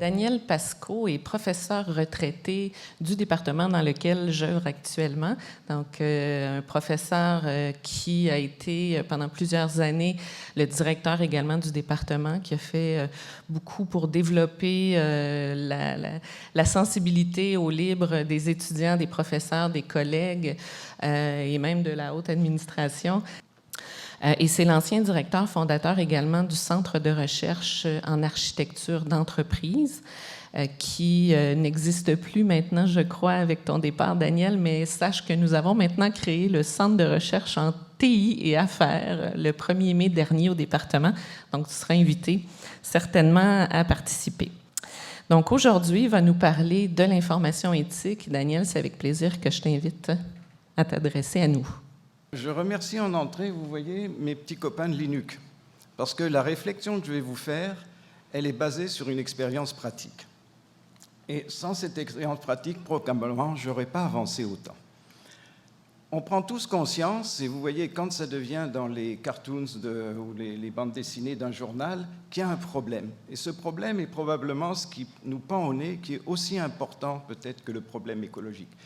Daniel Pascot est professeur retraité du département dans lequel j'œuvre actuellement. Donc, un professeur qui a été pendant plusieurs années le directeur également du département, qui a fait beaucoup pour développer la sensibilité au libre des étudiants, des professeurs, des collègues et même de la haute administration. Et c'est l'ancien directeur fondateur également du Centre de recherche en architecture d'entreprise, qui n'existe plus maintenant, je crois, avec ton départ, Daniel, mais sache que nous avons maintenant créé le Centre de recherche en TI et affaires le 1er mai dernier au département. Donc, tu seras invité certainement à participer. Donc, aujourd'hui, il va nous parler de l'information éthique. Daniel, c'est avec plaisir que je t'invite à t'adresser à nous. Je remercie en entrée, vous voyez, mes petits copains de Linux, parce que la réflexion que je vais vous faire, elle est basée sur une expérience pratique. Et sans cette expérience pratique, probablement, je n'aurais pas avancé autant. On prend tous conscience, et vous voyez, quand ça devient dans les cartoons ou les bandes dessinées d'un journal, qu'il y a un problème. Et ce problème est probablement ce qui nous pend au nez, qui est aussi important peut-être que le problème écologique.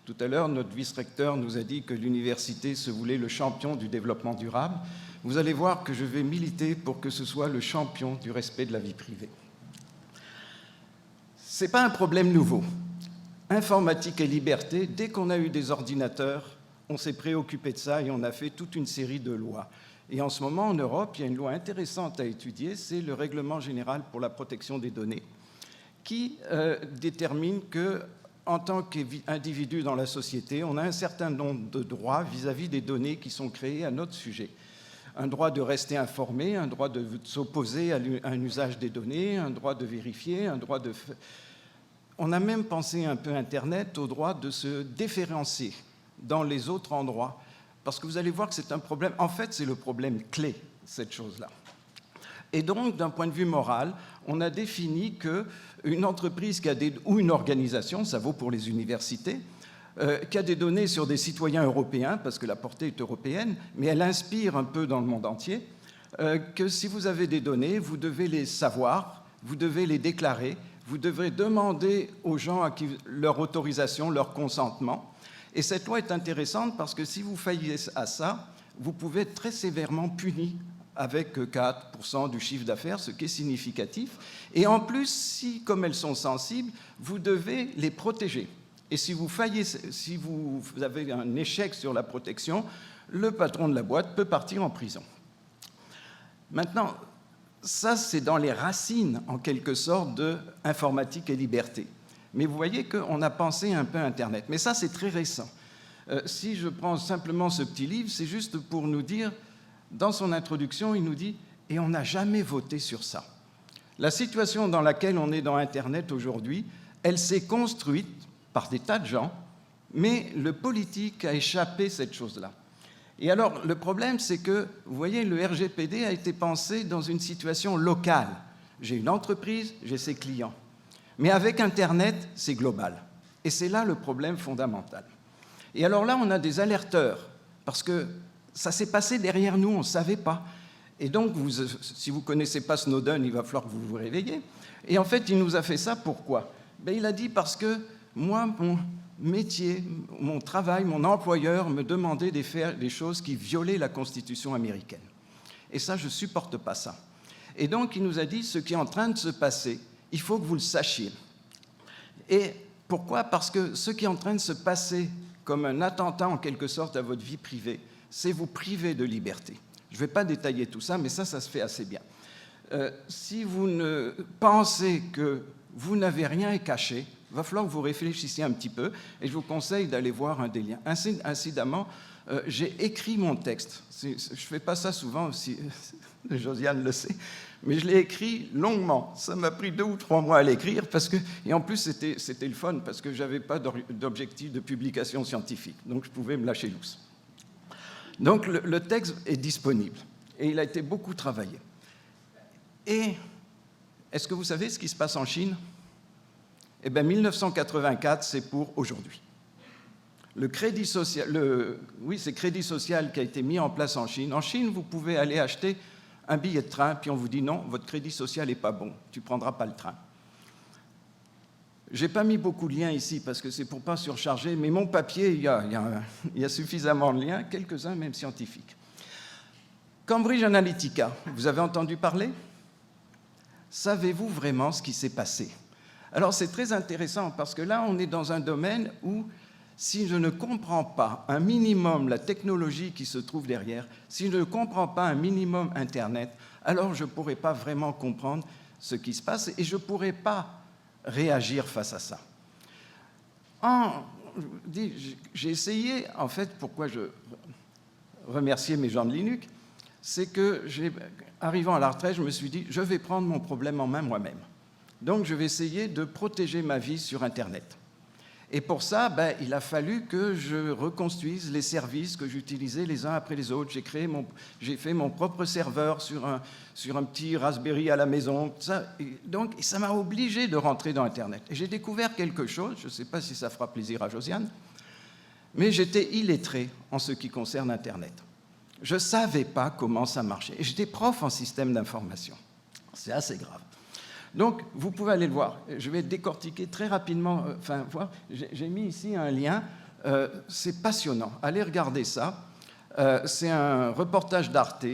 Tout à l'heure, notre vice-recteur nous a dit que l'université se voulait le champion du développement durable. Vous allez voir que je vais militer pour que ce soit le champion du respect de la vie privée. Ce n'est pas un problème nouveau. Informatique et liberté, dès qu'on a eu des ordinateurs, on s'est préoccupé de ça et on a fait toute une série de lois. Et en ce moment, en Europe, il y a une loi intéressante à étudier, c'est le Règlement général pour la protection des données, qui détermine que en tant qu'individu dans la société, on a un certain nombre de droits vis-à-vis des données qui sont créées à notre sujet. Un droit de rester informé, un droit de s'opposer à un usage des données, un droit de vérifier, un droit de... On a même pensé un peu Internet au droit de se différencier dans les autres endroits, parce que vous allez voir que c'est un problème... En fait, c'est le problème clé, cette chose-là. Et donc, d'un point de vue moral, on a défini qu'une entreprise ou une organisation, ça vaut pour les universités, qui a des données sur des citoyens européens, parce que la portée est européenne, mais elle inspire un peu dans le monde entier, que si vous avez des données, vous devez les savoir, vous devez les déclarer, vous devrez demander aux gens leur autorisation, leur consentement. Et cette loi est intéressante parce que si vous faillissez à ça, vous pouvez être très sévèrement puni avec 4% du chiffre d'affaires, ce qui est significatif. Et en plus, si, comme elles sont sensibles, vous devez les protéger. Et si vous avez un échec sur la protection, le patron de la boîte peut partir en prison. Maintenant, ça, c'est dans les racines, en quelque sorte, de informatique et liberté. Mais vous voyez qu'on a pensé un peu Internet. Mais ça, c'est très récent. Si je prends simplement ce petit livre, c'est juste pour nous dire... Dans son introduction, il nous dit « Et on n'a jamais voté sur ça ». La situation dans laquelle on est dans Internet aujourd'hui, elle s'est construite par des tas de gens, mais le politique a échappé cette chose-là. Et alors, le problème, c'est que, vous voyez, le RGPD a été pensé dans une situation locale. J'ai une entreprise, j'ai ses clients. Mais avec Internet, c'est global. Et c'est là le problème fondamental. Et alors là, on a des alerteurs, parce que ça s'est passé derrière nous, on ne savait pas. Et donc, si vous ne connaissez pas Snowden, il va falloir que vous vous réveillez. Et en fait, il nous a fait ça, pourquoi? Il a dit parce que moi, mon métier, mon travail, mon employeur me demandait de faire des choses qui violaient la Constitution américaine. Et ça, je ne supporte pas ça. Et donc, il nous a dit, ce qui est en train de se passer, il faut que vous le sachiez. Et pourquoi? Parce que ce qui est en train de se passer comme un attentat, en quelque sorte, à votre vie privée, c'est vous priver de liberté. Je ne vais pas détailler tout ça, mais ça se fait assez bien. Si vous ne pensez que vous n'avez rien à cacher, il va falloir que vous réfléchissiez un petit peu, et je vous conseille d'aller voir un des liens. Incidemment, j'ai écrit mon texte. Je ne fais pas ça souvent, aussi, Josiane le sait, mais je l'ai écrit longuement. Ça m'a pris 2 ou 3 mois à l'écrire, et en plus, c'était le fun, parce que je n'avais pas d'objectif de publication scientifique, donc je pouvais me lâcher loose. Donc, le texte est disponible, et il a été beaucoup travaillé. Et est-ce que vous savez ce qui se passe en Chine? Eh bien, 1984, c'est pour aujourd'hui. Le crédit social, c'est Crédit Social qui a été mis en place en Chine. En Chine, vous pouvez aller acheter un billet de train, puis on vous dit non, votre crédit social n'est pas bon, tu ne prendras pas le train. Je n'ai pas mis beaucoup de liens ici parce que c'est pour ne pas surcharger, mais mon papier, il y a suffisamment de liens, quelques-uns même scientifiques. Cambridge Analytica, vous avez entendu parler? Savez-vous vraiment ce qui s'est passé? Alors c'est très intéressant parce que là, on est dans un domaine où, si je ne comprends pas un minimum la technologie qui se trouve derrière, si je ne comprends pas un minimum Internet, alors je ne pourrai pas vraiment comprendre ce qui se passe et je ne pourrai pas réagir face à ça. J'ai essayé, en fait, pourquoi je remerciais mes gens de Linux, c'est que, arrivant à la retraite, je me suis dit, je vais prendre mon problème en main moi-même. Donc, je vais essayer de protéger ma vie sur Internet. Et pour ça, il a fallu que je reconstruise les services que j'utilisais les uns après les autres. J'ai fait mon propre serveur sur un petit Raspberry à la maison. Donc, ça m'a obligé de rentrer dans Internet. Et j'ai découvert quelque chose, je ne sais pas si ça fera plaisir à Josiane, mais j'étais illettré en ce qui concerne Internet. Je ne savais pas comment ça marchait. Et j'étais prof en système d'information. C'est assez grave. Donc, vous pouvez aller le voir. Je vais décortiquer très rapidement. Voir. J'ai mis ici un lien. C'est passionnant. Allez regarder ça. C'est un reportage d'Arte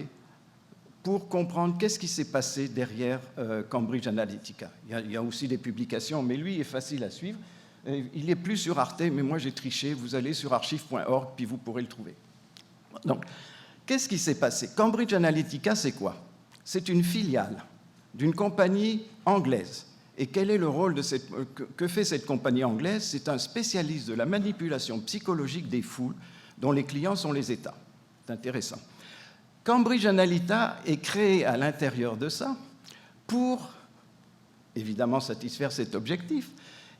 pour comprendre qu'est-ce qui s'est passé derrière Cambridge Analytica. Il y a aussi des publications, mais lui est facile à suivre. Il n'est plus sur Arte, mais moi j'ai triché. Vous allez sur archive.org, puis vous pourrez le trouver. Donc, qu'est-ce qui s'est passé? Cambridge Analytica, c'est quoi? C'est une filiale d'une compagnie anglaise. Et quel est le rôle que fait cette compagnie anglaise? C'est un spécialiste de la manipulation psychologique des foules dont les clients sont les États. C'est intéressant. Cambridge Analytica est créé à l'intérieur de ça pour, évidemment, satisfaire cet objectif.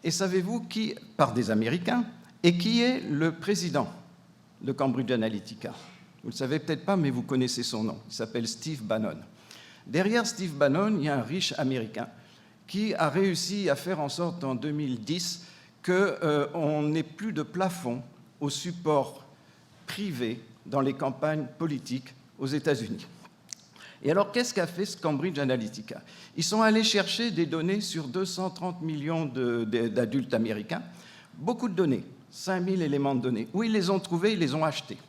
Et savez-vous qui, par des Américains, et qui est le président de Cambridge Analytica? Vous ne le savez peut-être pas, mais vous connaissez son nom. Il s'appelle Steve Bannon. Derrière Steve Bannon, il y a un riche Américain qui a réussi à faire en sorte en 2010 qu'on n'ait plus de plafond au support privé dans les campagnes politiques aux États-Unis. Et alors, qu'est-ce qu'a fait ce Cambridge Analytica? Ils sont allés chercher des données sur 230 millions d'adultes américains, beaucoup de données, 5000 éléments de données. Où ils les ont trouvés, ils les ont achetés.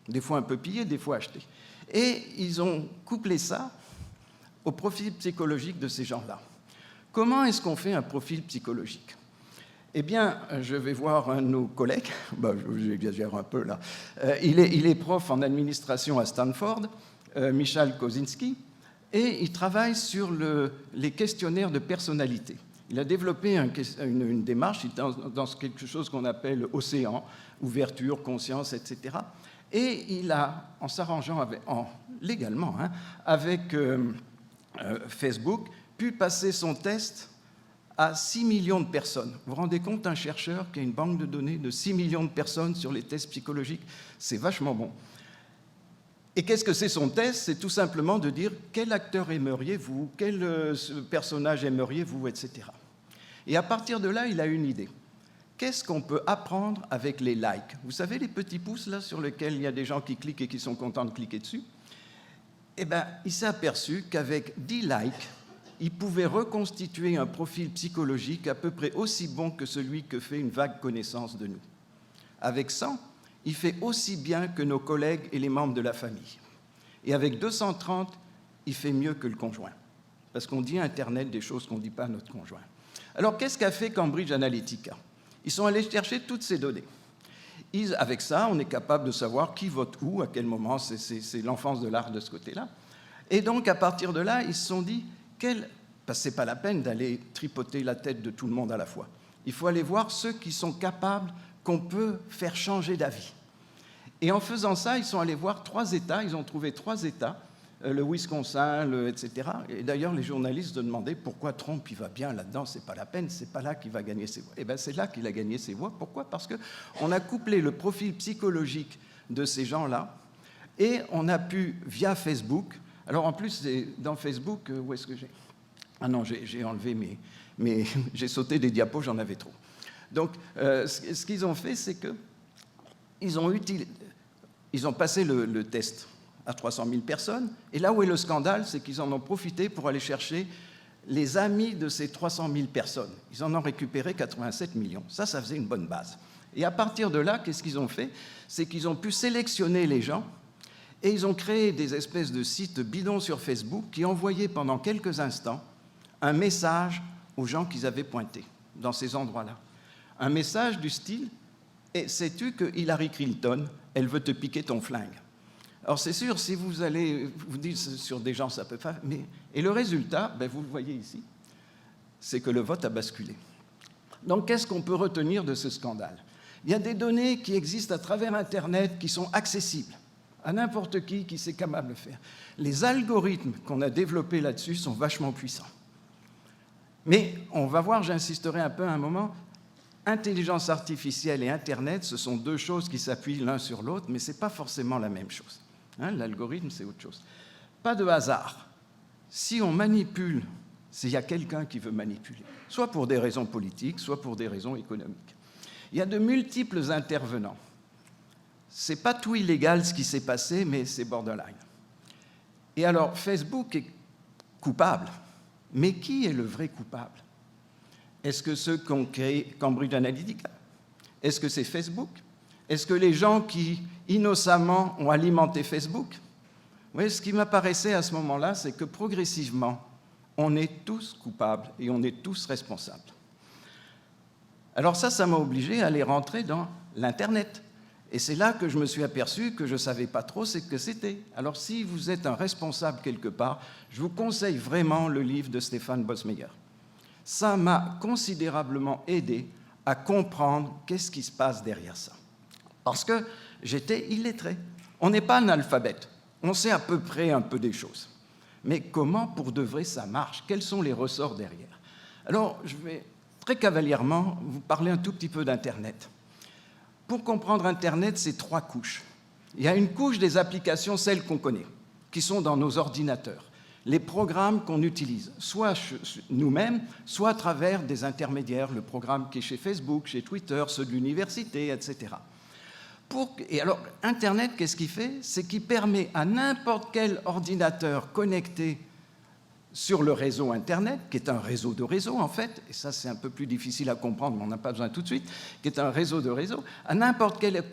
Des fois un peu pillés, des fois achetés. Et ils ont couplé ça au profil psychologique de ces gens-là. Comment est-ce qu'on fait un profil psychologique? Eh bien, je vais voir un de nos collègues, j'exagère un peu là, il est prof en administration à Stanford, Michal Kosinski, et il travaille sur les questionnaires de personnalité. Il a développé une démarche dans quelque chose qu'on appelle Océan, ouverture, conscience, etc. Et il a, en s'arrangeant légalement avec Facebook, pu passer son test à 6 millions de personnes. Vous vous rendez compte, un chercheur qui a une banque de données de 6 millions de personnes sur les tests psychologiques, c'est vachement bon. Et qu'est-ce que c'est son test? C'est tout simplement de dire quel acteur aimeriez-vous, quel personnage aimeriez-vous, etc. Et à partir de là, il a une idée. Qu'est-ce qu'on peut apprendre avec les likes? Vous savez, les petits pouces là sur lesquels il y a des gens qui cliquent et qui sont contents de cliquer dessus? Eh bien, il s'est aperçu qu'avec 10 likes, il pouvait reconstituer un profil psychologique à peu près aussi bon que celui que fait une vague connaissance de nous. Avec 100, il fait aussi bien que nos collègues et les membres de la famille. Et avec 230, il fait mieux que le conjoint. Parce qu'on dit à Internet des choses qu'on ne dit pas à notre conjoint. Alors, qu'est-ce qu'a fait Cambridge Analytica? Ils sont allés chercher toutes ces données. Avec ça, on est capable de savoir qui vote où, à quel moment, c'est l'enfance de l'art de ce côté-là. Et donc, à partir de là, ils se sont dit, parce que ce n'est pas la peine d'aller tripoter la tête de tout le monde à la fois. Il faut aller voir ceux qui sont capables, qu'on peut faire changer d'avis. Et en faisant ça, ils sont allés voir 3 États, ils ont trouvé 3 États, le Wisconsin, etc. Et d'ailleurs, les journalistes se demandaient pourquoi Trump il va bien là-dedans, c'est pas la peine, c'est pas là qu'il va gagner ses voix. Eh bien, c'est là qu'il a gagné ses voix. Pourquoi? Parce qu'on a couplé le profil psychologique de ces gens-là et on a pu, via Facebook, alors en plus, dans Facebook, où est-ce que j'ai? Ah non, j'ai enlevé mais j'ai sauté des diapos, j'en avais trop. Donc, ce qu'ils ont fait, c'est qu'ils ont passé le test à 300 000 personnes. Et là où est le scandale, c'est qu'ils en ont profité pour aller chercher les amis de ces 300 000 personnes. Ils en ont récupéré 87 millions. Ça faisait une bonne base. Et à partir de là, qu'est-ce qu'ils ont fait? C'est qu'ils ont pu sélectionner les gens et ils ont créé des espèces de sites bidons sur Facebook qui envoyaient pendant quelques instants un message aux gens qu'ils avaient pointés dans ces endroits-là. Un message du style « Et sais-tu que Hillary Clinton, elle veut te piquer ton flingue ?» Alors c'est sûr, si vous allez vous dire sur des gens, ça peut pas... Et le résultat, vous le voyez ici, c'est que le vote a basculé. Donc qu'est-ce qu'on peut retenir de ce scandale? Il y a des données qui existent à travers Internet qui sont accessibles à n'importe qui sait capable de le faire. Les algorithmes qu'on a développés là-dessus sont vachement puissants. Mais on va voir, j'insisterai un peu un moment, intelligence artificielle et Internet, ce sont deux choses qui s'appuient l'un sur l'autre, mais ce n'est pas forcément la même chose. L'algorithme, c'est autre chose. Pas de hasard. Si on manipule, c'est qu'il y a quelqu'un qui veut manipuler, soit pour des raisons politiques, soit pour des raisons économiques. Il y a de multiples intervenants. Ce n'est pas tout illégal ce qui s'est passé, mais c'est borderline. Et alors, Facebook est coupable. Mais qui est le vrai coupable? Est-ce que ceux qui ont créé Cambridge Analytica? Est-ce que c'est Facebook? Est-ce que les gens qui, innocemment, ont alimenté Facebook? Vous voyez, ce qui m'apparaissait à ce moment-là, c'est que progressivement, on est tous coupables et on est tous responsables. Alors ça m'a obligé à aller rentrer dans l'Internet. Et c'est là que je me suis aperçu que je ne savais pas trop ce que c'était. Alors si vous êtes un responsable quelque part, je vous conseille vraiment le livre de Stéphane Bossmeyer. Ça m'a considérablement aidé à comprendre qu'est-ce qui se passe derrière ça. Parce que j'étais illettré. On n'est pas analphabète. On sait à peu près un peu des choses. Mais comment pour de vrai ça marche? Quels sont les ressorts derrière? Alors je vais très cavalièrement vous parler un tout petit peu d'Internet. Pour comprendre Internet, c'est 3 couches. Il y a une couche des applications, celles qu'on connaît, qui sont dans nos ordinateurs, les programmes qu'on utilise, soit nous-mêmes, soit à travers des intermédiaires, le programme qui est chez Facebook, chez Twitter, ceux de l'université, etc. Et alors, Internet, qu'est-ce qu'il fait? C'est qu'il permet à n'importe quel ordinateur connecté sur le réseau Internet, qui est un réseau de réseaux, en fait, et ça c'est un peu plus difficile à comprendre, mais on n'a pas besoin tout de suite, qui est un réseau de réseaux, à n'importe quel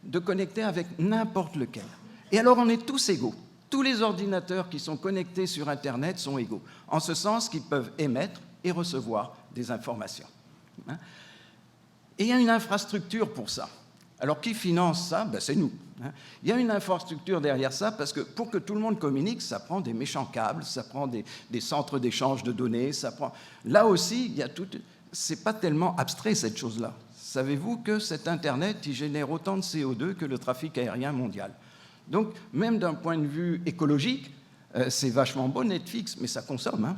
de connecter avec n'importe lequel. Et alors on est tous égaux. Tous les ordinateurs qui sont connectés sur Internet sont égaux, en ce sens qu'ils peuvent émettre et recevoir des informations. Et il y a une infrastructure pour ça. Alors, qui finance ça? C'est nous. Il y a une infrastructure derrière ça, parce que pour que tout le monde communique, ça prend des méchants câbles, ça prend des centres d'échange de données, ça prend... Là aussi, il y a tout... C'est pas tellement abstrait, cette chose-là. Savez-vous que cet Internet, il génère autant de CO2 que le trafic aérien mondial? Donc, même d'un point de vue écologique, c'est vachement beau, Netflix, mais ça consomme.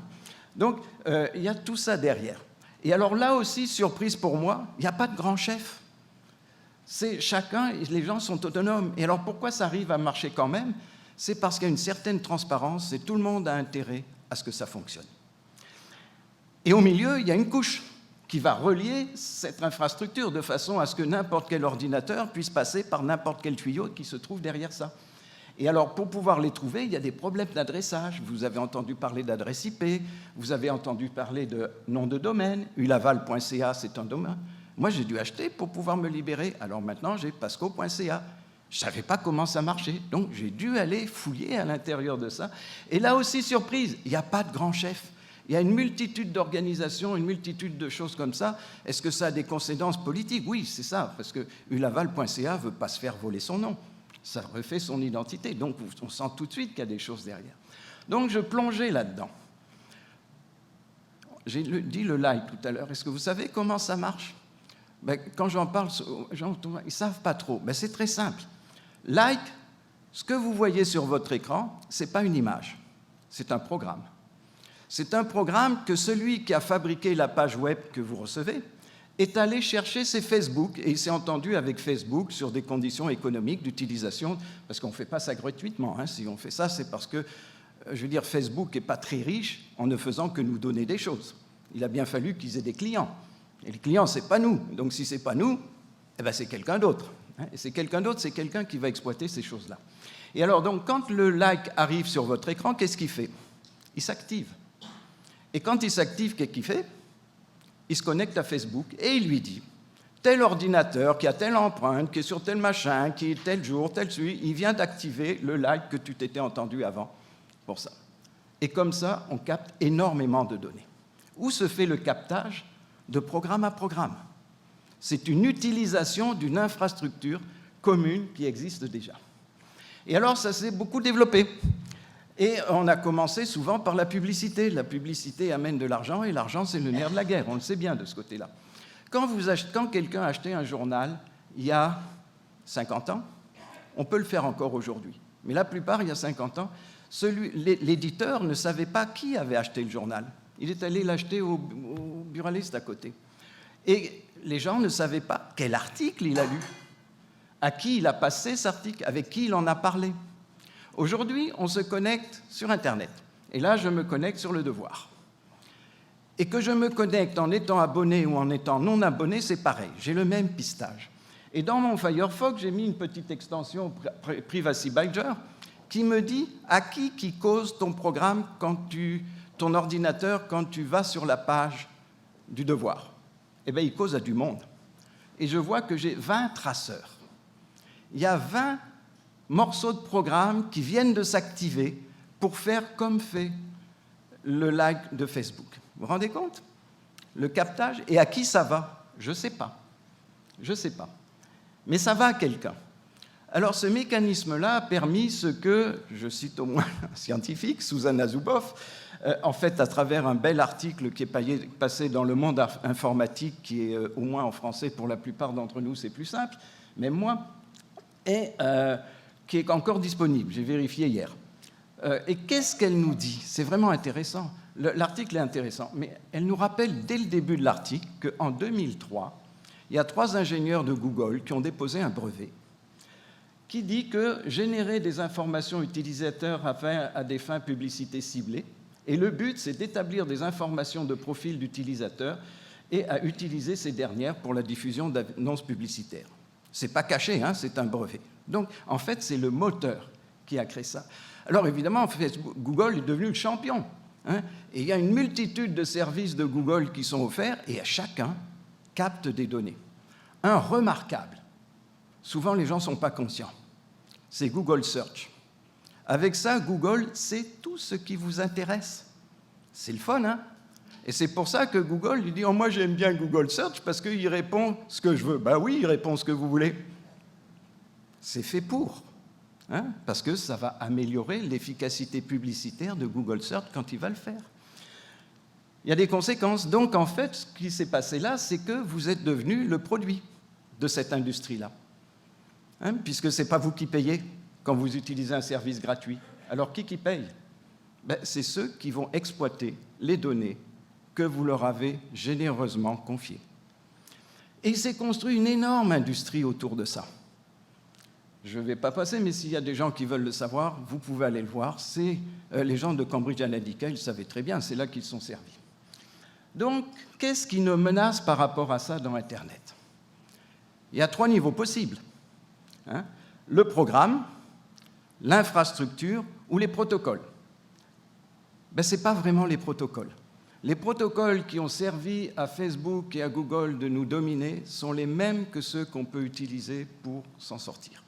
Donc, il y a tout ça derrière. Et alors là aussi, surprise pour moi, il n'y a pas de grand chef. C'est chacun, les gens sont autonomes. Et alors pourquoi ça arrive à marcher quand même? C'est parce qu'il y a une certaine transparence et tout le monde a intérêt à ce que ça fonctionne. Et au milieu, il y a une couche qui va relier cette infrastructure de façon à ce que n'importe quel ordinateur puisse passer par n'importe quel tuyau qui se trouve derrière ça. Et alors, pour pouvoir les trouver, il y a des problèmes d'adressage. Vous avez entendu parler d'adresse IP, vous avez entendu parler de nom de domaine, ulaval.ca, c'est un domaine. Moi, j'ai dû acheter pour pouvoir me libérer. Alors maintenant, j'ai pasco.ca. Je ne savais pas comment ça marchait, donc j'ai dû aller fouiller à l'intérieur de ça. Et là aussi, surprise, il n'y a pas de grand chef. Il y a une multitude d'organisations, une multitude de choses comme ça. Est-ce que ça a des conséquences politiques? Oui, c'est ça, parce que ulaval.ca ne veut pas se faire voler son nom. Ça refait son identité, donc on sent tout de suite qu'il y a des choses derrière. Donc je plongeais là-dedans. J'ai dit le like tout à l'heure. Est-ce que vous savez comment ça marche? Quand j'en parle, les gens ils ne savent pas trop. C'est très simple. Like, ce que vous voyez sur votre écran, ce n'est pas une image, c'est un programme. C'est un programme que celui qui a fabriqué la page web que vous recevez est allé chercher ses Facebook, et il s'est entendu avec Facebook sur des conditions économiques d'utilisation, parce qu'on ne fait pas ça gratuitement. Si on fait ça, c'est parce que, je veux dire, Facebook n'est pas très riche en ne faisant que nous donner des choses. Il a bien fallu qu'ils aient des clients. Et les clients, ce n'est pas nous. Donc si ce n'est pas nous, c'est quelqu'un d'autre. Et c'est quelqu'un d'autre, c'est quelqu'un qui va exploiter ces choses-là. Et alors, donc, quand le like arrive sur votre écran, qu'est-ce qu'il fait? Il s'active. Et quand il s'active, qu'est-ce qu'il fait? Il se connecte à Facebook et il lui dit tel ordinateur qui a telle empreinte, qui est sur tel machin, qui est tel jour, tel celui, il vient d'activer le like que tu t'étais entendu avant pour ça. Et comme ça, on capte énormément de données. Où se fait le captage? De programme à programme. C'est une utilisation d'une infrastructure commune qui existe déjà. Et alors, ça s'est beaucoup développé. Et on a commencé souvent par la publicité. La publicité amène de l'argent, et l'argent, c'est le nerf de la guerre. On le sait bien de ce côté-là. Quand quelqu'un a acheté un journal il y a 50 ans, on peut le faire encore aujourd'hui. Mais la plupart, il y a 50 ans, l'éditeur ne savait pas qui avait acheté le journal. Il est allé l'acheter au buraliste à côté. Et les gens ne savaient pas quel article il a lu, à qui il a passé cet article, avec qui il en a parlé. Aujourd'hui, on se connecte sur Internet. Et là, je me connecte sur Le Devoir. Et que je me connecte en étant abonné ou en étant non abonné, c'est pareil. J'ai le même pistage. Et dans mon Firefox, j'ai mis une petite extension Privacy Badger qui me dit à qui cause ton programme, ton ordinateur, quand tu vas sur la page du Devoir. Eh bien, il cause à du monde. Et je vois que j'ai 20 traceurs. Il y a 20 morceaux de programme qui viennent de s'activer pour faire comme fait le like de Facebook. Vous vous rendez compte? Le captage. Et à qui ça va? Je ne sais pas. Je ne sais pas. Mais ça va à quelqu'un. Alors, ce mécanisme-là a permis ce que, je cite au moins un scientifique, Susanna Zuboff, en fait, à travers un bel article qui est passé dans le monde informatique, qui est au moins en français pour la plupart d'entre nous, c'est plus simple, même moi, et qui est encore disponible. J'ai vérifié hier. Et qu'est-ce qu'elle nous dit? C'est vraiment intéressant. L'article est intéressant, mais elle nous rappelle dès le début de l'article qu'en 2003, il y a 3 ingénieurs de Google qui ont déposé un brevet qui dit que générer des informations utilisateurs à des fins publicité ciblées, et le but, c'est d'établir des informations de profil d'utilisateurs et à utiliser ces dernières pour la diffusion d'annonces publicitaires. Ce n'est pas caché, hein, c'est un brevet. Donc, en fait, c'est le moteur qui a créé ça. Alors, évidemment, Google est devenu le champion. Hein, et il y a une multitude de services de Google qui sont offerts, et chacun capte des données. Un remarquable, souvent les gens ne sont pas conscients, c'est Google Search. Avec ça, Google sait tout ce qui vous intéresse. C'est le fun, hein? Et c'est pour ça que Google lui dit « Oh, moi, j'aime bien Google Search parce qu'il répond ce que je veux. » Ben oui, il répond ce que vous voulez. C'est fait pour, hein? Parce que ça va améliorer l'efficacité publicitaire de Google Search quand il va le faire. Il y a des conséquences. Donc, en fait, ce qui s'est passé là, c'est que vous êtes devenu le produit de cette industrie-là. Hein? Puisque ce n'est pas vous qui payez quand vous utilisez un service gratuit. Alors, qui paye? Ben, c'est ceux qui vont exploiter les données que vous leur avez généreusement confiées. Et il s'est construit une énorme industrie autour de ça. Je ne vais pas passer, mais s'il y a des gens qui veulent le savoir, vous pouvez aller le voir. C'est les gens de Cambridge Analytica, ils savaient très bien, c'est là qu'ils sont servis. Donc, qu'est-ce qui nous menace par rapport à ça dans Internet? Il y a 3 niveaux possibles. Hein? Le programme, l'infrastructure ou les protocoles. Ben, ce n'est pas vraiment les protocoles. Les protocoles qui ont servi à Facebook et à Google de nous dominer sont les mêmes que ceux qu'on peut utiliser pour s'en sortir.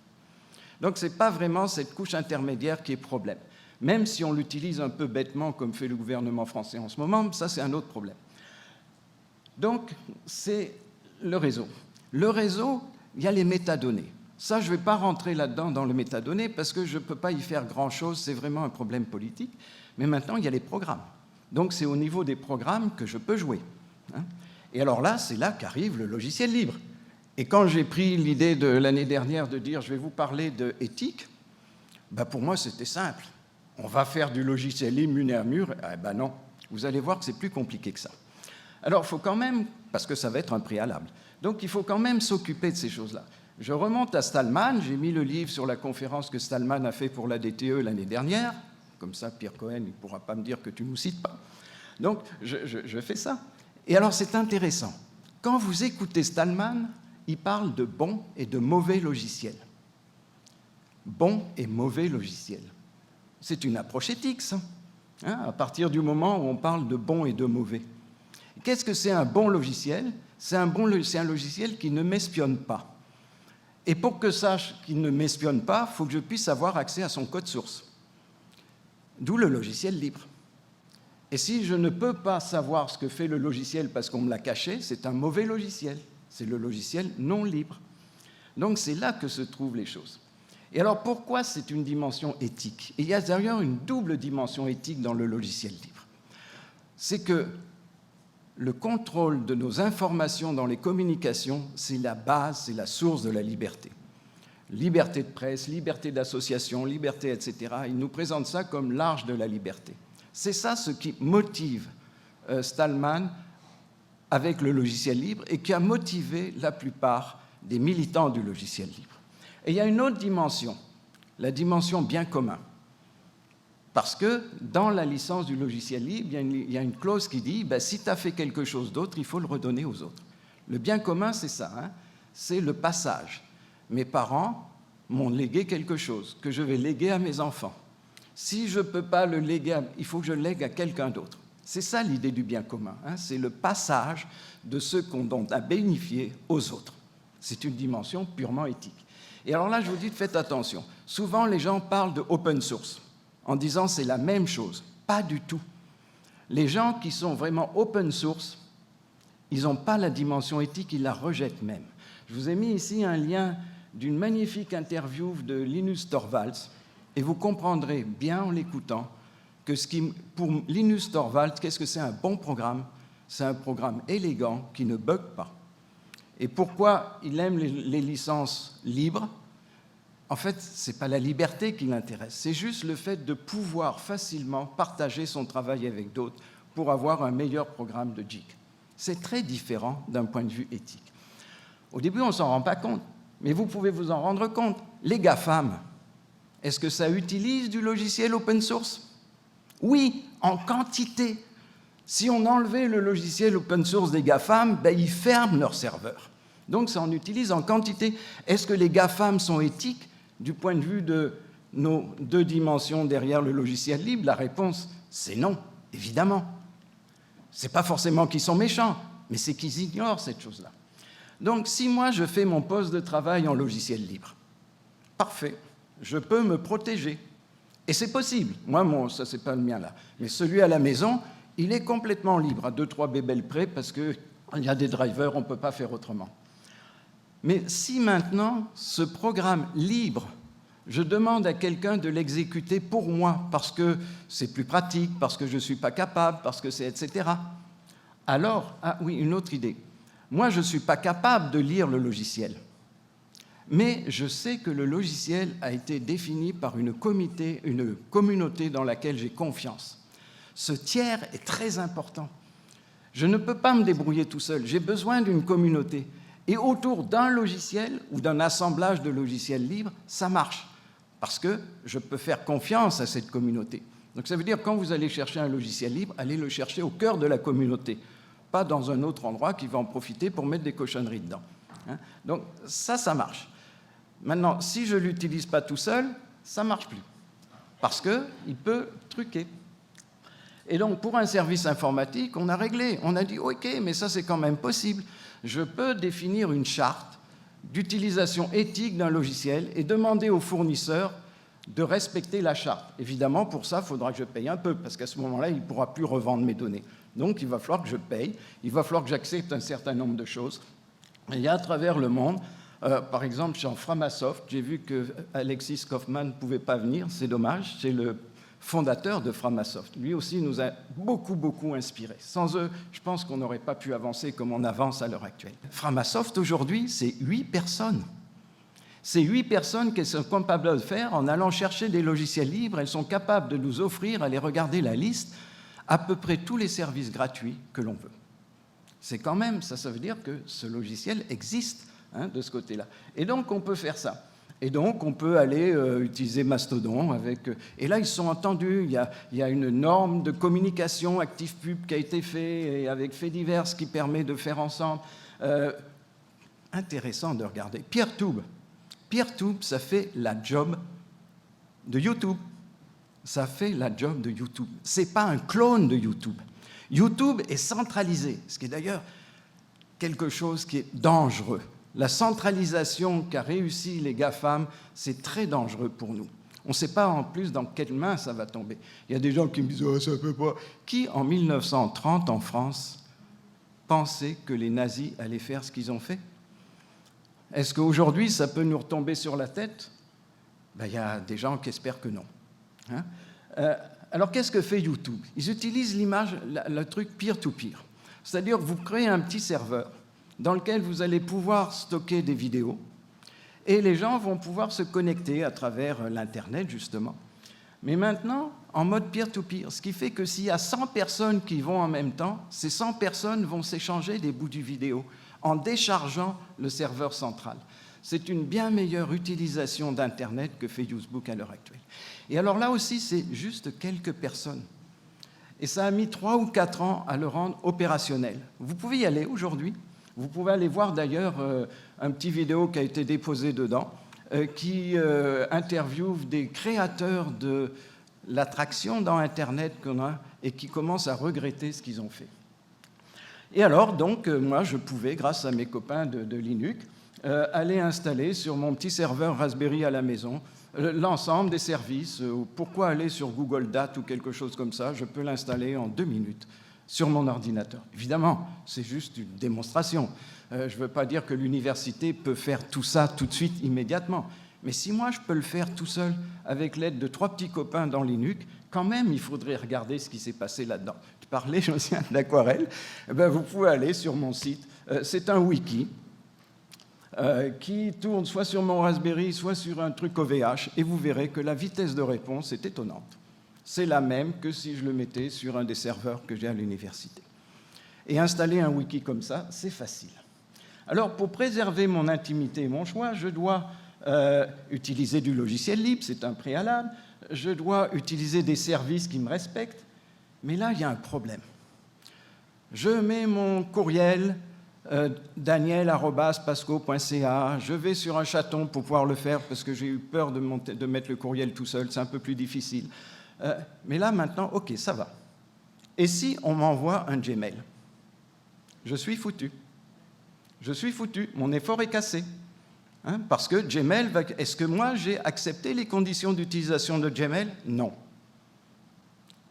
Donc, ce n'est pas vraiment cette couche intermédiaire qui est problème. Même si on l'utilise un peu bêtement, comme fait le gouvernement français en ce moment, ça, c'est un autre problème. Donc, c'est le réseau. Le réseau, il y a les métadonnées. Ça, je ne vais pas rentrer là-dedans dans les métadonnées parce que je ne peux pas y faire grand-chose, c'est vraiment un problème politique. Mais maintenant, il y a les programmes. Donc, c'est au niveau des programmes que je peux jouer. Hein? Et alors là, c'est là qu'arrive le logiciel libre. Et quand j'ai pris l'idée de l'année dernière de dire « je vais vous parler d'éthique », ben pour moi, c'était simple. On va faire du logiciel libre mur à mur. Eh ben non, vous allez voir que c'est plus compliqué que ça. Alors, il faut quand même, parce que ça va être un préalable, donc il faut quand même s'occuper de ces choses-là. Je remonte à Stallman, j'ai mis le livre sur la conférence que Stallman a fait pour la DTE l'année dernière. Comme ça, Pierre Cohen ne pourra pas me dire que tu ne nous cites pas. Donc, je fais ça. Et alors, c'est intéressant. Quand vous écoutez Stallman, il parle de bons et de mauvais logiciels. Bons et mauvais logiciels. C'est une approche éthique, ça. hein, à partir du moment où on parle de bon et de mauvais. Qu'est-ce que c'est un bon logiciel? C'est un logiciel qui ne m'espionne pas. Et pour que je sache qu'il ne m'espionne pas, il faut que je puisse avoir accès à son code source. D'où le logiciel libre. Et si je ne peux pas savoir ce que fait le logiciel parce qu'on me l'a caché, c'est un mauvais logiciel. C'est le logiciel non libre. Donc c'est là que se trouvent les choses. Et alors pourquoi c'est une dimension éthique? Et il y a d'ailleurs une double dimension éthique dans le logiciel libre. C'est que le contrôle de nos informations dans les communications, c'est la base, c'est la source de la liberté. Liberté de presse, liberté d'association, liberté, etc. Ils nous présentent ça comme l'arche de la liberté. C'est ça ce qui motive Stallman avec le logiciel libre et qui a motivé la plupart des militants du logiciel libre. Et il y a une autre dimension, la dimension bien commun. Parce que dans la licence du logiciel libre, il y a une clause qui dit si tu as fait quelque chose d'autre, il faut le redonner aux autres. Le bien commun, c'est ça, hein, c'est le passage. Mes parents m'ont légué quelque chose que je vais léguer à mes enfants. Si je ne peux pas le léguer, il faut que je le lègue à quelqu'un d'autre. C'est ça l'idée du bien commun, hein, c'est le passage de ce dont on a bénéficié aux autres. C'est une dimension purement éthique. Et alors là, je vous dis, faites attention. Souvent, les gens parlent de open source en disant c'est la même chose. Pas du tout. Les gens qui sont vraiment open source, ils n'ont pas la dimension éthique, ils la rejettent même. Je vous ai mis ici un lien d'une magnifique interview de Linus Torvalds, et vous comprendrez bien en l'écoutant que pour Linus Torvalds, qu'est-ce que c'est un bon programme? C'est un programme élégant qui ne bug pas. Et pourquoi il aime les licences libres? En fait, ce n'est pas la liberté qui l'intéresse, c'est juste le fait de pouvoir facilement partager son travail avec d'autres pour avoir un meilleur programme de JIC. C'est très différent d'un point de vue éthique. Au début, on ne s'en rend pas compte, mais vous pouvez vous en rendre compte. Les GAFAM, est-ce que ça utilise du logiciel open source? Oui, en quantité. Si on enlevait le logiciel open source des GAFAM, ils ferment leurs serveurs. Donc ça en utilise en quantité. Est-ce que les GAFAM sont éthiques du point de vue de nos deux dimensions derrière le logiciel libre? La réponse, c'est non, évidemment. Ce n'est pas forcément qu'ils sont méchants, mais c'est qu'ils ignorent cette chose-là. Donc si moi je fais mon poste de travail en logiciel libre, parfait, je peux me protéger. Et c'est possible. Moi, ça, c'est pas le mien là. Mais celui à la maison, il est complètement libre, à 2-3 bébelles près, parce qu'il y a des drivers, on ne peut pas faire autrement. Mais si maintenant, ce programme libre, je demande à quelqu'un de l'exécuter pour moi, parce que c'est plus pratique, parce que je ne suis pas capable, parce que c'est etc., alors, ah oui, une autre idée. Moi, je ne suis pas capable de lire le logiciel. Mais je sais que le logiciel a été défini par une communauté dans laquelle j'ai confiance. Ce tiers est très important. Je ne peux pas me débrouiller tout seul, j'ai besoin d'une communauté. Et autour d'un logiciel ou d'un assemblage de logiciels libres, ça marche, parce que je peux faire confiance à cette communauté. Donc ça veut dire, quand vous allez chercher un logiciel libre, allez le chercher au cœur de la communauté, pas dans un autre endroit qui va en profiter pour mettre des cochonneries dedans. Donc ça marche. Maintenant, si je ne l'utilise pas tout seul, ça ne marche plus, parce qu'il peut truquer. Et donc, pour un service informatique, on a réglé. On a dit, OK, mais ça, c'est quand même possible. Je peux définir une charte d'utilisation éthique d'un logiciel et demander au fournisseur de respecter la charte. Évidemment, pour ça, il faudra que je paye un peu, parce qu'à ce moment-là, il ne pourra plus revendre mes données. Donc, il va falloir que je paye, il va falloir que j'accepte un certain nombre de choses. Et il y a à travers le monde, par exemple, chez Framasoft, j'ai vu que Alexis Kaufman ne pouvait pas venir, c'est dommage, c'est le fondateur de Framasoft. Lui aussi nous a beaucoup inspirés. Sans eux, je pense qu'on n'aurait pas pu avancer comme on avance à l'heure actuelle. Framasoft, aujourd'hui, c'est 8 personnes. Ces 8 personnes qu'elles sont capables de faire en allant chercher des logiciels libres, elles sont capables de nous offrir, aller regarder la liste, à peu près tous les services gratuits que l'on veut. C'est quand même, ça veut dire que ce logiciel existe, de ce côté-là. Et donc, on peut faire ça. Et donc, on peut aller utiliser Mastodon avec... et là, ils sont entendus. Il y a une norme de communication ActivePub qui a été faite, et avec Faits divers qui permet de faire ensemble. Intéressant de regarder. PeerTube. PeerTube, ça fait la job de YouTube. ça fait la job de YouTube. Ce n'est pas un clone de YouTube. YouTube est centralisé, ce qui est d'ailleurs quelque chose qui est dangereux. La centralisation qu'a réussi les GAFAM, c'est très dangereux pour nous. On ne sait pas en plus dans quelles mains ça va tomber. Il y a des gens qui me disent « oh, ça ne peut pas ». Qui, en 1930, en France, pensait que les nazis allaient faire ce qu'ils ont fait? Est-ce qu'aujourd'hui, ça peut nous retomber sur la tête? Il y a des gens qui espèrent que non. Hein? Alors, qu'est-ce que fait YouTube? Ils utilisent l'image, le truc peer-to-peer. C'est-à-dire que vous créez un petit serveur dans lequel vous allez pouvoir stocker des vidéos et les gens vont pouvoir se connecter à travers l'Internet, justement. Mais maintenant, en mode peer-to-peer, ce qui fait que s'il y a 100 personnes qui vont en même temps, ces 100 personnes vont s'échanger des bouts du vidéo en déchargeant le serveur central. C'est une bien meilleure utilisation d'Internet que fait Facebook à l'heure actuelle. Et alors là aussi, c'est juste quelques personnes. Et ça a mis 3 ou 4 ans à le rendre opérationnel. Vous pouvez y aller aujourd'hui. Vous pouvez aller voir d'ailleurs un petit vidéo qui a été déposé dedans, qui interviewe des créateurs de l'attraction dans Internet qu'on a et qui commencent à regretter ce qu'ils ont fait. Et alors, donc, moi, je pouvais, grâce à mes copains de Linux, aller installer sur mon petit serveur Raspberry à la maison l'ensemble des services. Pourquoi aller sur Google Date ou quelque chose comme ça? Je peux l'installer en 2 minutes sur mon ordinateur. Évidemment, c'est juste une démonstration. Je ne veux pas dire que l'université peut faire tout ça tout de suite, immédiatement. Mais si moi, je peux le faire tout seul avec l'aide de 3 petits copains dans Linux, quand même, il faudrait regarder ce qui s'est passé là-dedans. Je parlais, Josiane, d'aquarelle. Vous pouvez aller sur mon site. C'est un wiki qui tourne soit sur mon Raspberry, soit sur un truc OVH, et vous verrez que la vitesse de réponse est étonnante. C'est la même que si je le mettais sur un des serveurs que j'ai à l'université. Et installer un wiki comme ça, c'est facile. Alors, pour préserver mon intimité et mon choix, je dois utiliser du logiciel libre, c'est un préalable. Je dois utiliser des services qui me respectent. Mais là, il y a un problème. Je mets mon courriel daniel@pasco.ca. Je vais sur un chaton pour pouvoir le faire parce que j'ai eu peur de mettre le courriel tout seul. C'est un peu plus difficile. Mais là, maintenant, OK, ça va. Et si on m'envoie un Gmail? Je suis foutu. Je suis foutu. Mon effort est cassé. Hein, parce que Gmail va... Est-ce que moi, j'ai accepté les conditions d'utilisation de Gmail? Non.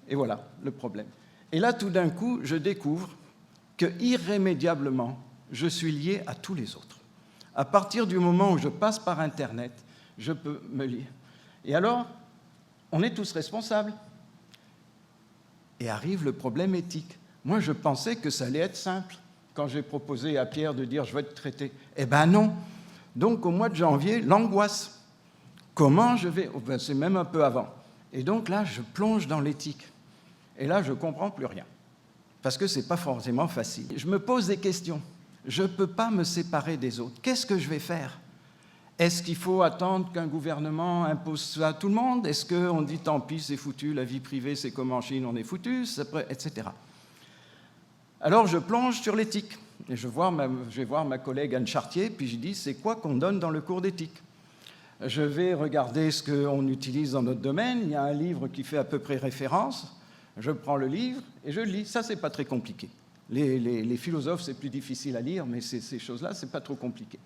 Et voilà le problème. Et là, tout d'un coup, je découvre que, irrémédiablement, je suis lié à tous les autres. À partir du moment où je passe par Internet, je peux me lier. Et alors, on est tous responsables. Et arrive le problème éthique. Moi, je pensais que ça allait être simple quand j'ai proposé à Pierre de dire « je vais être traité ». Eh bien non. Donc, au mois de janvier, l'angoisse. Comment je vais... C'est même un peu avant. Et donc là, je plonge dans l'éthique. Et là, je ne comprends plus rien. Parce que ce n'est pas forcément facile. Je me pose des questions. Je ne peux pas me séparer des autres. Qu'est-ce que je vais faire? Est-ce qu'il faut attendre qu'un gouvernement impose ça à tout le monde? Est-ce qu'on dit tant pis, c'est foutu, la vie privée, c'est comme en Chine, on est foutu, etc. Alors je plonge sur l'éthique. Et je vais voir ma collègue Anne Chartier, puis je dis, c'est quoi qu'on donne dans le cours d'éthique? Je vais regarder ce qu'on utilise dans notre domaine. Il y a un livre qui fait à peu près référence. Je prends le livre et je le lis. Ça, c'est pas très compliqué. Les philosophes, c'est plus difficile à lire, mais ces choses-là, c'est pas trop compliqué.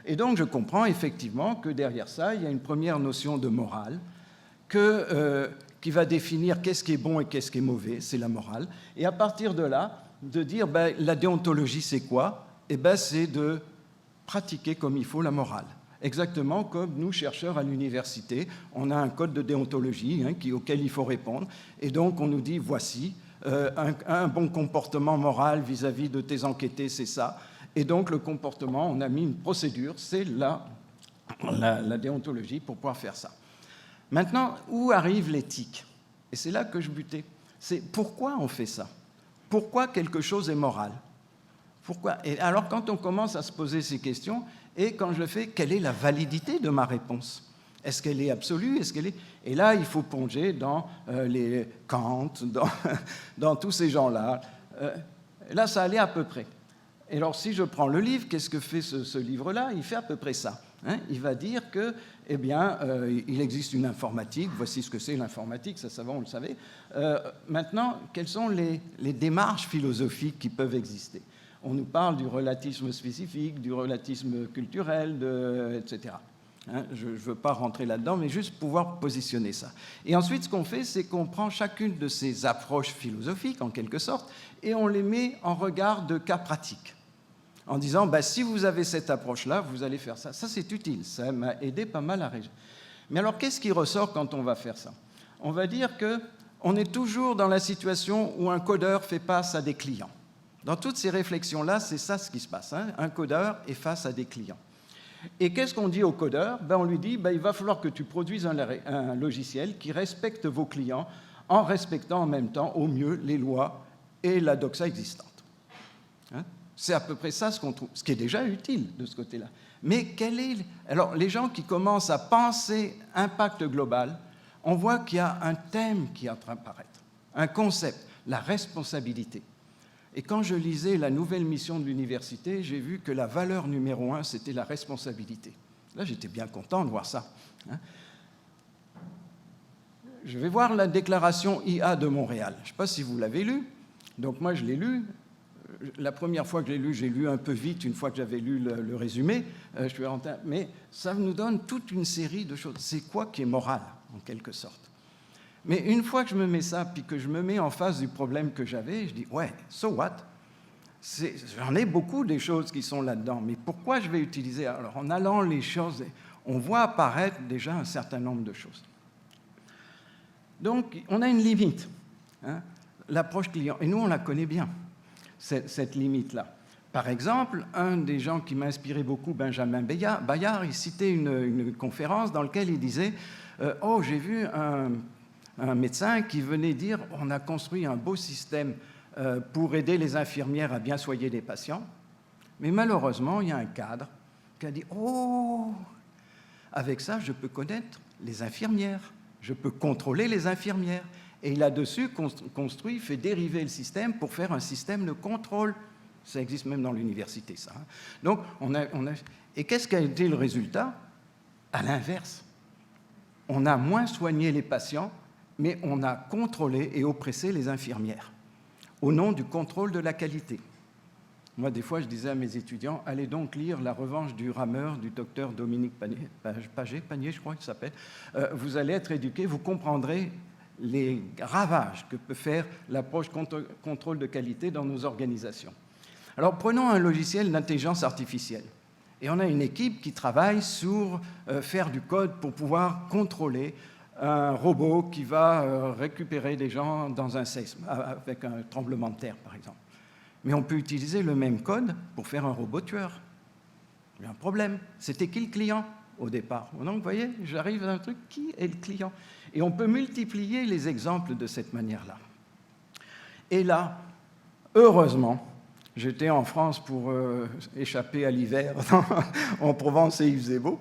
Et donc, je comprends effectivement que derrière ça, il y a une première notion de morale qui va définir qu'est-ce qui est bon et qu'est-ce qui est mauvais, c'est la morale. Et à partir de là, de dire, la déontologie, c'est quoi? C'est de pratiquer comme il faut la morale. Exactement comme nous, chercheurs à l'université, on a un code de déontologie auquel il faut répondre. Et donc, on nous dit, voici, un bon comportement moral vis-à-vis de tes enquêtés, c'est ça. Et donc, le comportement, on a mis une procédure, c'est la déontologie pour pouvoir faire ça. Maintenant, où arrive l'éthique? Et c'est là que je butais. C'est pourquoi on fait ça? Pourquoi quelque chose est moral? Pourquoi? Et alors, quand on commence à se poser ces questions, et quand je le fais, quelle est la validité de ma réponse? Est-ce qu'elle est absolue? Et là, il faut plonger dans les Kant, dans tous ces gens-là. Là, ça allait à peu près. Et alors, si je prends le livre, qu'est-ce que fait ce livre-là? Il fait à peu près ça. Hein. Il va dire que, eh bien, il existe une informatique. Voici ce que c'est l'informatique, ça va, on le savait. Maintenant, quelles sont les démarches philosophiques qui peuvent exister? On nous parle du relatisme spécifique, du relatisme culturel, etc. Hein, je ne veux pas rentrer là-dedans, mais juste pouvoir positionner ça. Et ensuite, ce qu'on fait, c'est qu'on prend chacune de ces approches philosophiques, en quelque sorte, et on les met en regard de cas pratiques, en disant, si vous avez cette approche-là, vous allez faire ça. Ça, c'est utile, ça m'a aidé pas mal à réagir. Mais alors, qu'est-ce qui ressort quand on va faire ça? On va dire qu'on est toujours dans la situation où un codeur fait face à des clients. Dans toutes ces réflexions-là, c'est ça ce qui se passe. Hein. Un codeur est face à des clients. Et qu'est-ce qu'on dit au codeur? On lui dit, il va falloir que tu produises un logiciel qui respecte vos clients en respectant en même temps, au mieux, les lois et la doxa existante. Hein? C'est à peu près ça ce qu'on trouve, ce qui est déjà utile de ce côté-là. Mais alors, les gens qui commencent à penser impact global, on voit qu'il y a un thème qui est en train d'apparaître, un concept, la responsabilité. Et quand je lisais la nouvelle mission de l'université, j'ai vu que la valeur numéro 1, c'était la responsabilité. Là, j'étais bien content de voir ça. Hein. Je vais voir la déclaration IA de Montréal. Je ne sais pas si vous l'avez lu. Donc moi, je l'ai lu. La première fois que j'ai lu un peu vite, une fois que j'avais lu le résumé. Mais ça nous donne toute une série de choses. C'est quoi qui est moral, en quelque sorte? Mais une fois que je me mets ça, puis que je me mets en face du problème que j'avais, je dis, ouais, so what? J'en ai beaucoup des choses qui sont là-dedans, mais pourquoi je vais utiliser? Alors, en allant les choses, on voit apparaître déjà un certain nombre de choses. Donc, on a une limite, hein, l'approche client, et nous, on la connaît bien, cette limite-là. Par exemple, un des gens qui m'a inspiré beaucoup, Benjamin Bayard, il citait une conférence dans laquelle il disait « Oh, j'ai vu un médecin qui venait dire « On a construit un beau système pour aider les infirmières à bien soigner les patients. » Mais malheureusement, il y a un cadre qui a dit « Oh, avec ça, je peux connaître les infirmières, je peux contrôler les infirmières. » Et il a dessus construit, fait dériver le système pour faire un système de contrôle. Ça existe même dans l'université, ça. Donc, et qu'est-ce qu'a été le résultat? À l'inverse. On a moins soigné les patients, mais on a contrôlé et oppressé les infirmières, au nom du contrôle de la qualité. Moi, des fois, je disais à mes étudiants, allez donc lire La revanche du rameur du docteur Dominique Panier, je crois qu'il s'appelle. Vous allez être éduqués, vous comprendrez les ravages que peut faire l'approche contrôle de qualité dans nos organisations. Alors, prenons un logiciel d'intelligence artificielle. Et on a une équipe qui travaille sur faire du code pour pouvoir contrôler un robot qui va récupérer des gens dans un séisme, avec un tremblement de terre, par exemple. Mais on peut utiliser le même code pour faire un robot tueur. Il y a un problème. C'était qui le client au départ? Donc, vous voyez, j'arrive à un truc, qui est le client? Et on peut multiplier les exemples de cette manière-là. Et là, heureusement, j'étais en France pour échapper à l'hiver en Provence et il faisait beau.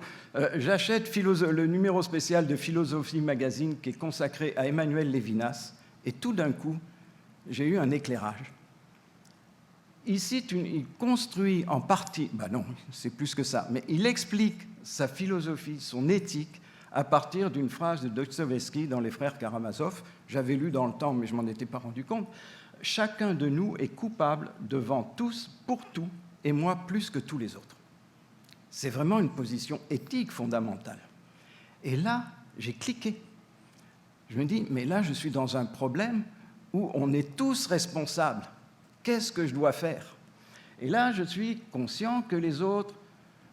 J'achète le numéro spécial de Philosophie Magazine qui est consacré à Emmanuel Lévinas et tout d'un coup, j'ai eu un éclairage. Ici, il construit en partie, non, c'est plus que ça, mais il explique sa philosophie, son éthique à partir d'une phrase de Dostoïevski dans Les Frères Karamazov. J'avais lu dans le temps, mais je ne m'en étais pas rendu compte. Chacun de nous est coupable devant tous, pour tout, et moi plus que tous les autres. C'est vraiment une position éthique fondamentale. Et là, j'ai cliqué. Je me dis, mais là, je suis dans un problème où on est tous responsables. Qu'est-ce que je dois faire? Et là, je suis conscient que les autres,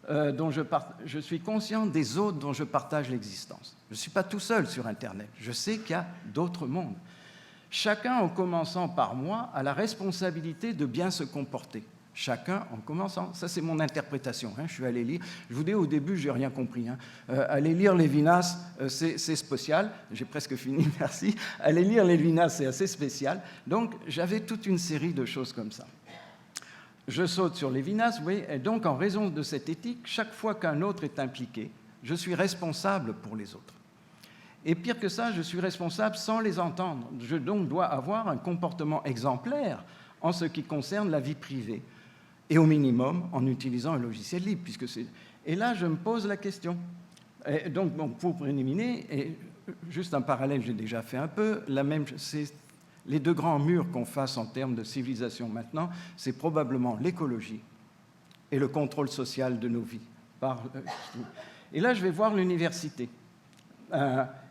je suis conscient des autres dont je partage l'existence. Je ne suis pas tout seul sur Internet. Je sais qu'il y a d'autres mondes. Chacun, en commençant par moi, a la responsabilité de bien se comporter. Chacun, en commençant. Ça, c'est mon interprétation. Je suis allé lire. Je vous dis, au début, je n'ai rien compris. Aller lire Lévinas, c'est spécial. J'ai presque fini, merci. Aller lire Lévinas, c'est assez spécial. Donc, j'avais toute une série de choses comme ça. Je saute sur Lévinas, oui, et donc, en raison de cette éthique, chaque fois qu'un autre est impliqué, je suis responsable pour les autres. Et pire que ça, je suis responsable sans les entendre. Je donc dois avoir un comportement exemplaire en ce qui concerne la vie privée. et au minimum en utilisant un logiciel libre, puisque c'est... Et là, je me pose la question. Et donc, bon, pour préliminer, et juste un parallèle, j'ai déjà fait un peu, c'est les deux grands murs qu'on fasse en termes de civilisation maintenant, c'est probablement l'écologie et le contrôle social de nos vies. Et là, je vais voir l'université.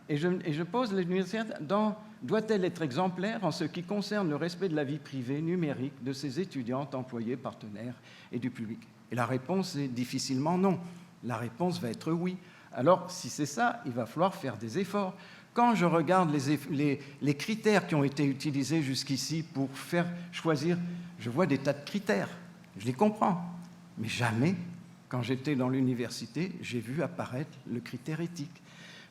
Et je pose l'université doit-elle être exemplaire en ce qui concerne le respect de la vie privée numérique de ses étudiantes, employés, partenaires et du public? Et la réponse est difficilement non. La réponse va être oui. Alors, si c'est ça, il va falloir faire des efforts. Quand je regarde les critères qui ont été utilisés jusqu'ici pour faire choisir, je vois des tas de critères, je les comprends, mais jamais, quand j'étais dans l'université, j'ai vu apparaître le critère éthique.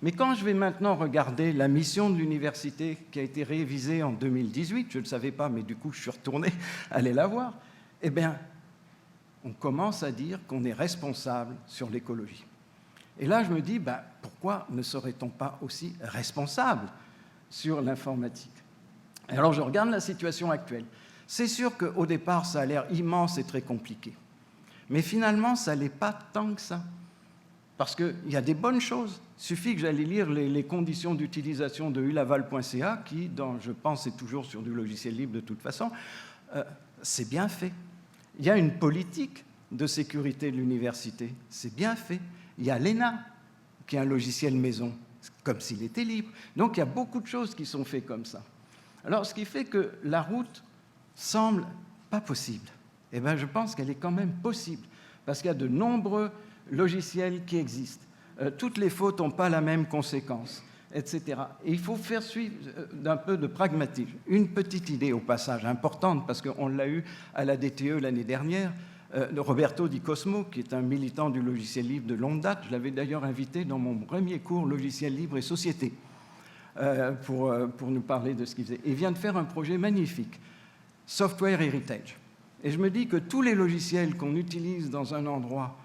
Mais quand je vais maintenant regarder la mission de l'université qui a été révisée en 2018, je ne le savais pas, mais du coup, je suis retourné aller la voir, eh bien, on commence à dire qu'on est responsable sur l'écologie. Et là, je me dis, pourquoi ne serait-on pas aussi responsable sur l'informatique? Alors, je regarde la situation actuelle. C'est sûr qu'au départ, ça a l'air immense et très compliqué. Mais finalement, ça n'est pas tant que ça. Parce qu'il y a des bonnes choses. Il suffit que j'aille lire les conditions d'utilisation de ulaval.ca, qui, je pense, est toujours sur du logiciel libre de toute façon. C'est bien fait. Il y a une politique de sécurité de l'université. C'est bien fait. Il y a l'ENA, qui est un logiciel maison, comme s'il était libre. Donc, il y a beaucoup de choses qui sont faites comme ça. Alors, ce qui fait que la route semble pas possible. Eh bien, je pense qu'elle est quand même possible, parce qu'il y a de nombreux logiciels qui existent. Toutes les fautes n'ont pas la même conséquence, etc. Et il faut faire suivre d'un peu de pragmatisme. Une petite idée, au passage, importante, parce qu'on l'a eu à la DTE l'année dernière, de Roberto Di Cosmo, qui est un militant du logiciel libre de longue date. Je l'avais d'ailleurs invité dans mon premier cours Logiciel libre et société pour nous parler de ce qu'il faisait. Il vient de faire un projet magnifique, Software Heritage. Et je me dis que tous les logiciels qu'on utilise dans un endroit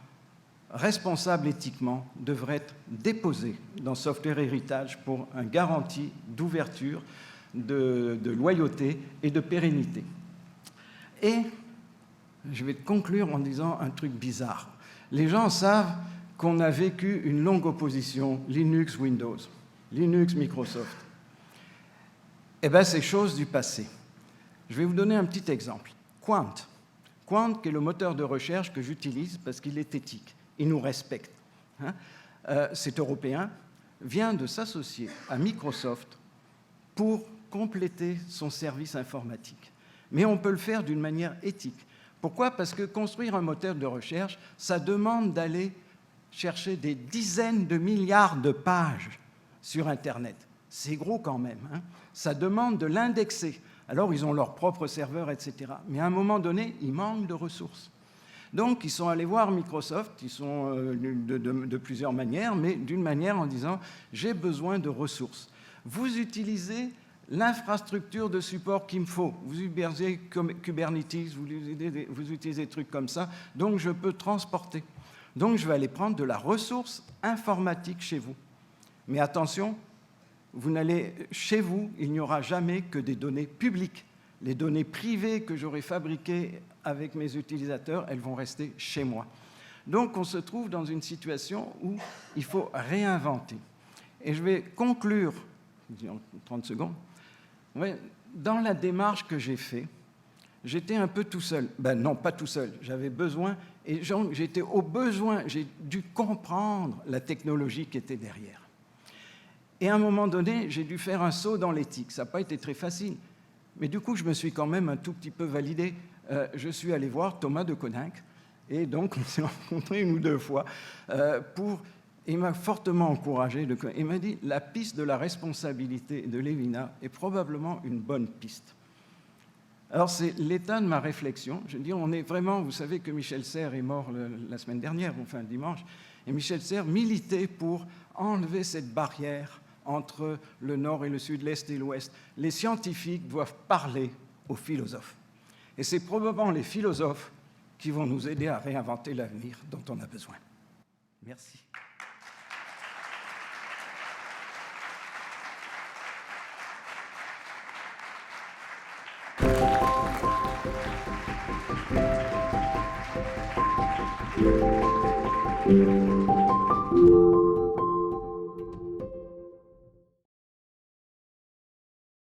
responsable éthiquement devraient être déposés dans Software Heritage pour une garantie d'ouverture, de loyauté et de pérennité. Et je vais conclure en disant un truc bizarre. Les gens savent qu'on a vécu une longue opposition Linux-Windows, Linux-Microsoft. Eh bien, c'est chose du passé. Je vais vous donner un petit exemple. Qwant, qui est le moteur de recherche que j'utilise parce qu'il est éthique, il nous respecte. C'est européen, vient de s'associer à Microsoft pour compléter son service informatique. Mais on peut le faire d'une manière éthique. Pourquoi? Parce que construire un moteur de recherche, ça demande d'aller chercher des dizaines de milliards de pages sur Internet. C'est gros quand même. Ça demande de l'indexer. Alors, ils ont leur propre serveur, etc. Mais à un moment donné, il manque de ressources. Donc, ils sont allés voir Microsoft, ils sont de plusieurs manières, mais d'une manière en disant « j'ai besoin de ressources ». Vous utilisez l'infrastructure de support qu'il me faut. Vous utilisez Kubernetes, vous utilisez des trucs comme ça, donc je peux transporter. Donc, je vais aller prendre de la ressource informatique chez vous. Mais attention, chez vous, il n'y aura jamais que des données publiques. Les données privées que j'aurai fabriquées avec mes utilisateurs, elles vont rester chez moi. Donc, on se trouve dans une situation où il faut réinventer. Et je vais conclure, en 30 secondes, dans la démarche que j'ai faite, j'étais un peu tout seul. Non, pas tout seul, j'avais besoin, et j'étais au besoin, j'ai dû comprendre la technologie qui était derrière. Et à un moment donné, j'ai dû faire un saut dans l'éthique. Ça n'a pas été très facile. Mais du coup, je me suis quand même un tout petit peu validé. Je suis allé voir Thomas de Coninck, et donc on s'est rencontrés une ou deux fois. Il m'a fortement encouragé. Il m'a dit, la piste de la responsabilité de Lévinas est probablement une bonne piste. Alors, c'est l'état de ma réflexion. Je veux dire, on est vraiment... Vous savez que Michel Serres est mort la semaine dernière, enfin dimanche, et Michel Serres militait pour enlever cette barrière entre le nord et le sud, l'est et l'ouest. Les scientifiques doivent parler aux philosophes. Et c'est probablement les philosophes qui vont nous aider à réinventer l'avenir dont on a besoin. Merci. Merci.